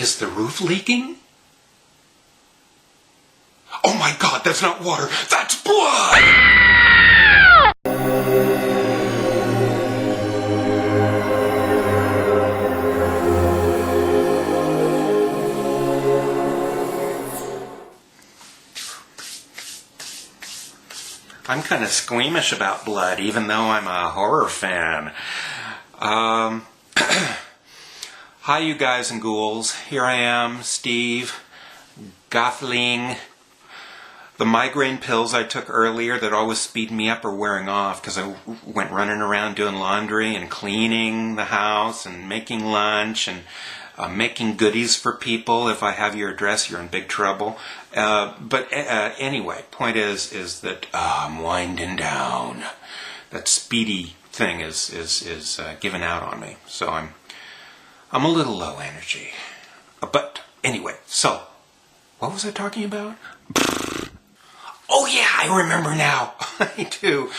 Is the roof leaking? Oh my God, that's not water, that's blood! I'm kind of squeamish about blood, even though I'm a horror fan. Hi, you guys and ghouls. Here I am, Steve, Gothling. The migraine pills I took earlier that always speed me up are wearing off because I went running around doing laundry and cleaning the house and making lunch and making goodies for people. If I have your address, you're in big trouble. Anyway, point is that I'm winding down. That speedy thing is giving out on me. So I'm a little low energy. But anyway, so what was I talking about? Oh yeah, I remember now. I do.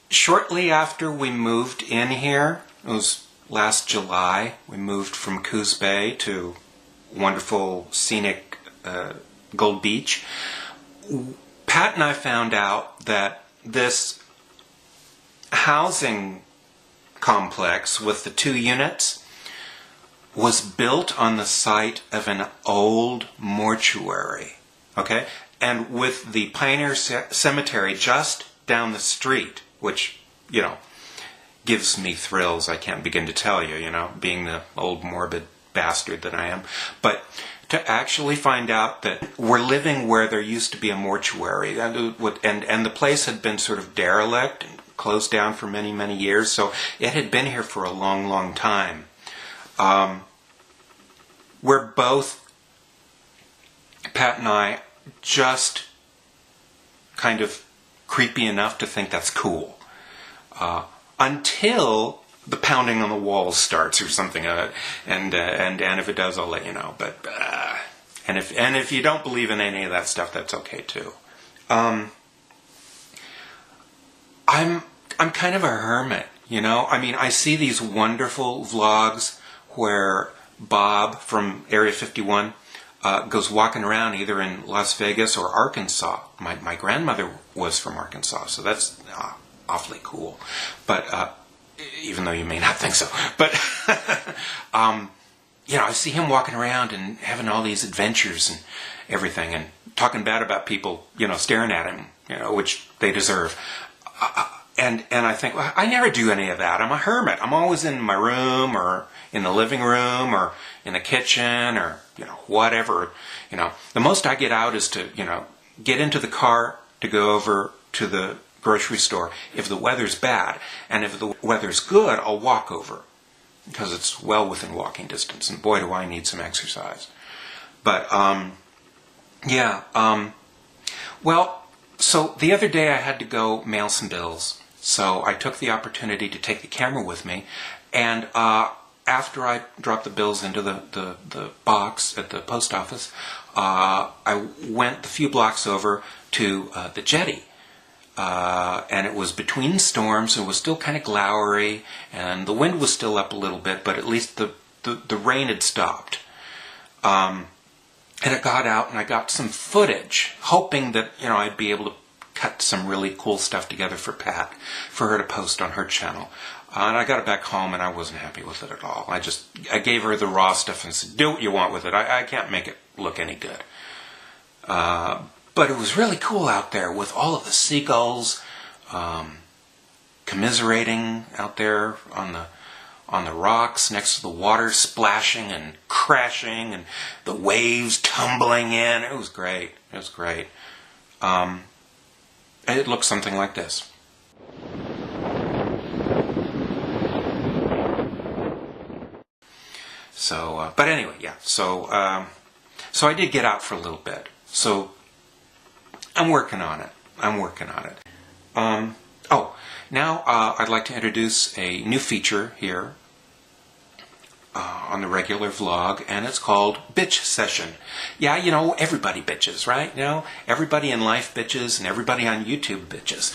Shortly after we moved in here, it was last July, we moved from Coos Bay to wonderful scenic Gold Beach. Pat and I found out that this housing complex with the 2 units was built on the site of an old mortuary, okay? And with the Pioneer Cemetery just down the street, which, you know, gives me thrills I can't begin to tell you, you know, being the old morbid bastard that I am. But to actually find out that we're living where there used to be a mortuary, and the place had been sort of derelict and closed down for many, many years, so it had been here for a long, long time. We're both, Pat and I, just kind of creepy enough to think that's cool. Until the pounding on the walls starts or something, and if it does, I'll let you know. But and if you don't believe in any of that stuff, that's okay too. I'm kind of a hermit, you know. I mean, I see these wonderful vlogs where Bob from Area 51 goes walking around either in Las Vegas or Arkansas. My grandmother was from Arkansas, so that's awfully cool. But even though you may not think so, but you know, I see him walking around and having all these adventures and everything, and talking bad about people, you know, staring at him, you know, which they deserve. And I think, well, I never do any of that. I'm a hermit. I'm always in my room or in the living room or in the kitchen or, you know, whatever. You know, the most I get out is to, you know, get into the car to go over to the grocery store if the weather's bad. And if the weather's good, I'll walk over because it's well within walking distance. And boy, do I need some exercise. But, well, so the other day I had to go mail some bills. So I took the opportunity to take the camera with me, and after I dropped the bills into the box at the post office, I went a few blocks over to the jetty. And it was between storms, so it was still kind of glowery, and the wind was still up a little bit, but at least the rain had stopped. And I got out and I got some footage, hoping that, you know, I'd be able to cut some really cool stuff together for Pat, for her to post on her channel. And I got it back home and I wasn't happy with it at all. I gave her the raw stuff and said, do what you want with it. I can't make it look any good. But it was really cool out there with all of the seagulls commiserating out there on the rocks next to the water, splashing and crashing, and the waves tumbling in. It was great. It was great. It looked something like this. So, but anyway, yeah. So I did get out for a little bit. So I'm working on it. Now I'd like to introduce a new feature here on the regular vlog, and it's called Bitch Session. Yeah, you know, everybody bitches, right? You know, everybody in life bitches, and everybody on YouTube bitches.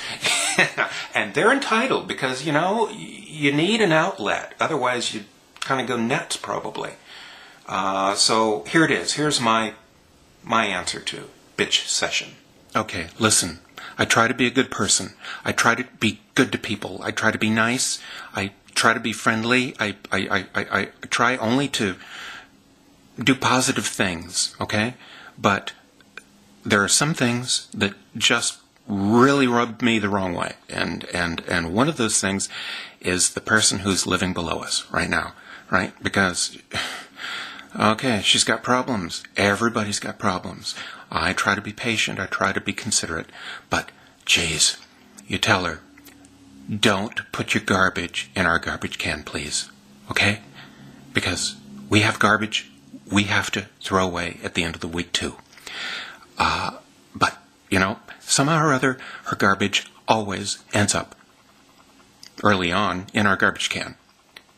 And they're entitled because, you know, you need an outlet. Otherwise, you'd kind of go nuts, probably. So here it is. Here's my answer to bitch session. Okay, listen. I try to be a good person. I try to be good to people. I try to be nice. I try to be friendly. I try only to do positive things, okay? But there are some things that just really rub me the wrong way. And one of those things is the person who's living below us right now, right? Because, okay, she's got problems. Everybody's got problems. I try to be patient. I try to be considerate. But, geez, you tell her, don't put your garbage in our garbage can, please. Okay? Because we have garbage we have to throw away at the end of the week, too. But, somehow or other, her garbage always ends up early on in our garbage can.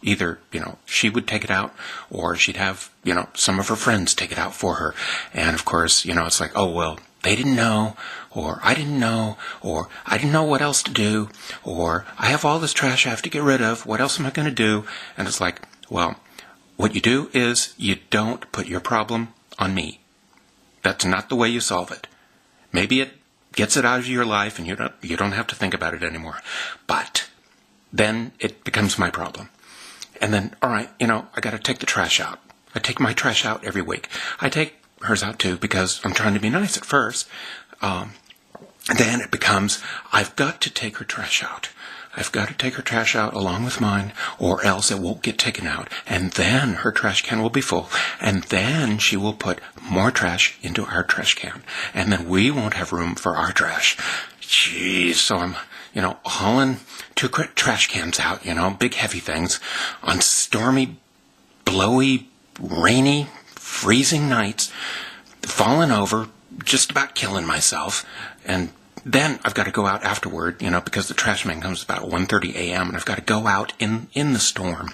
Either, she would take it out, or she'd have, some of her friends take it out for her. And, of course, it's like, oh, well, they didn't know, or I didn't know, or I didn't know what else to do, or I have all this trash I have to get rid of. What else am I going to do? And it's like, well, what you do is you don't put your problem on me. That's not the way you solve it. Maybe it gets it out of your life and you don't have to think about it anymore. But then it becomes my problem. And then, all right, I got to take the trash out. I take my trash out every week. I take hers out too because I'm trying to be nice at first. Then it becomes, I've got to take her trash out. I've got to take her trash out along with mine, or else it won't get taken out. And then her trash can will be full. And then she will put more trash into our trash can. And then we won't have room for our trash. Jeez, so I'm, hauling 2 trash cans out, big heavy things, on stormy, blowy, rainy, freezing nights, falling over, just about killing myself. And then I've got to go out afterward, because the trash man comes about 1:30 a.m. and I've got to go out in the storm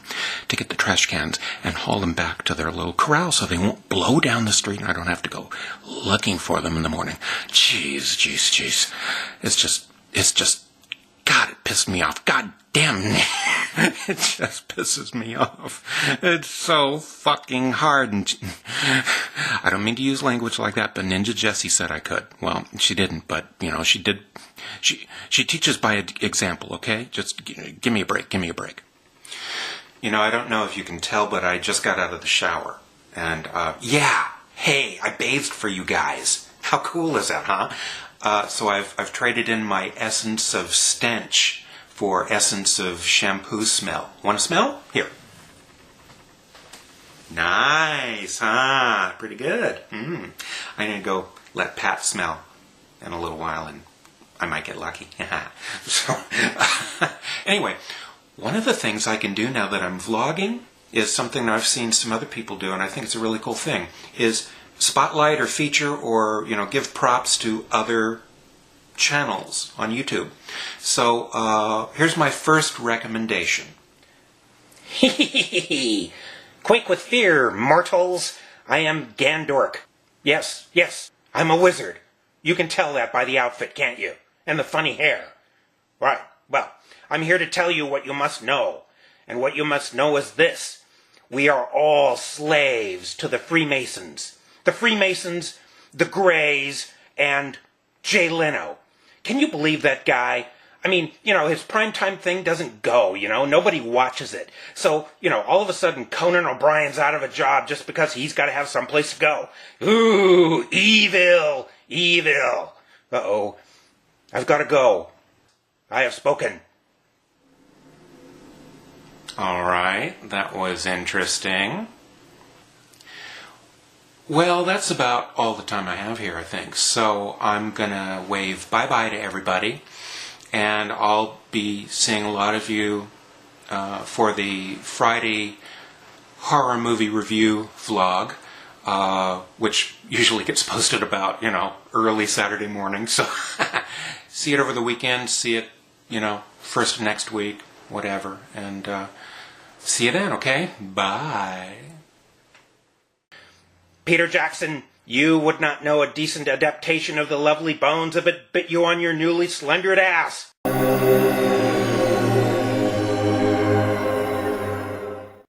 to get the trash cans and haul them back to their little corral so they won't blow down the street and I don't have to go looking for them in the morning. Jeez. It's just, God, it pissed me off. God damn it. It just pisses me off. It's so fucking hard. And I don't mean to use language like that, but Ninja Jessie said I could. Well, she didn't, but, she did. She teaches by example, okay? Just give me a break. I don't know if you can tell, but I just got out of the shower. And, hey, I bathed for you guys. How cool is that, huh? So I've traded in my essence of stench for essence of shampoo smell. Want to smell? Here. Nice, huh? Pretty good. I'm going to go let Pat smell in a little while, and I might get lucky. So, anyway, one of the things I can do now that I'm vlogging is something that I've seen some other people do, and I think it's a really cool thing, is spotlight or feature or, give props to other channels on YouTube. So, here's my first recommendation. Quake with fear, mortals. I am Gandork. Yes, I'm a wizard. You can tell that by the outfit, can't you? And the funny hair. Right, well, I'm here to tell you what you must know. And what you must know is this. We are all slaves to the Freemasons. The Freemasons, the Greys, and Jay Leno. Can you believe that guy? I mean, his primetime thing doesn't go, Nobody watches it. So, all of a sudden Conan O'Brien's out of a job just because he's got to have someplace to go. Ooh, evil. Uh-oh. I've got to go. I have spoken. All right, that was interesting. Well, that's about all the time I have here, I think. So I'm going to wave bye-bye to everybody. And I'll be seeing a lot of you for the Friday horror movie review vlog, which usually gets posted about, early Saturday morning. So see it over the weekend, see it, first of next week, whatever. And see you then, okay? Bye. Peter Jackson, you would not know a decent adaptation of the lovely bones if it bit you on your newly slendered ass.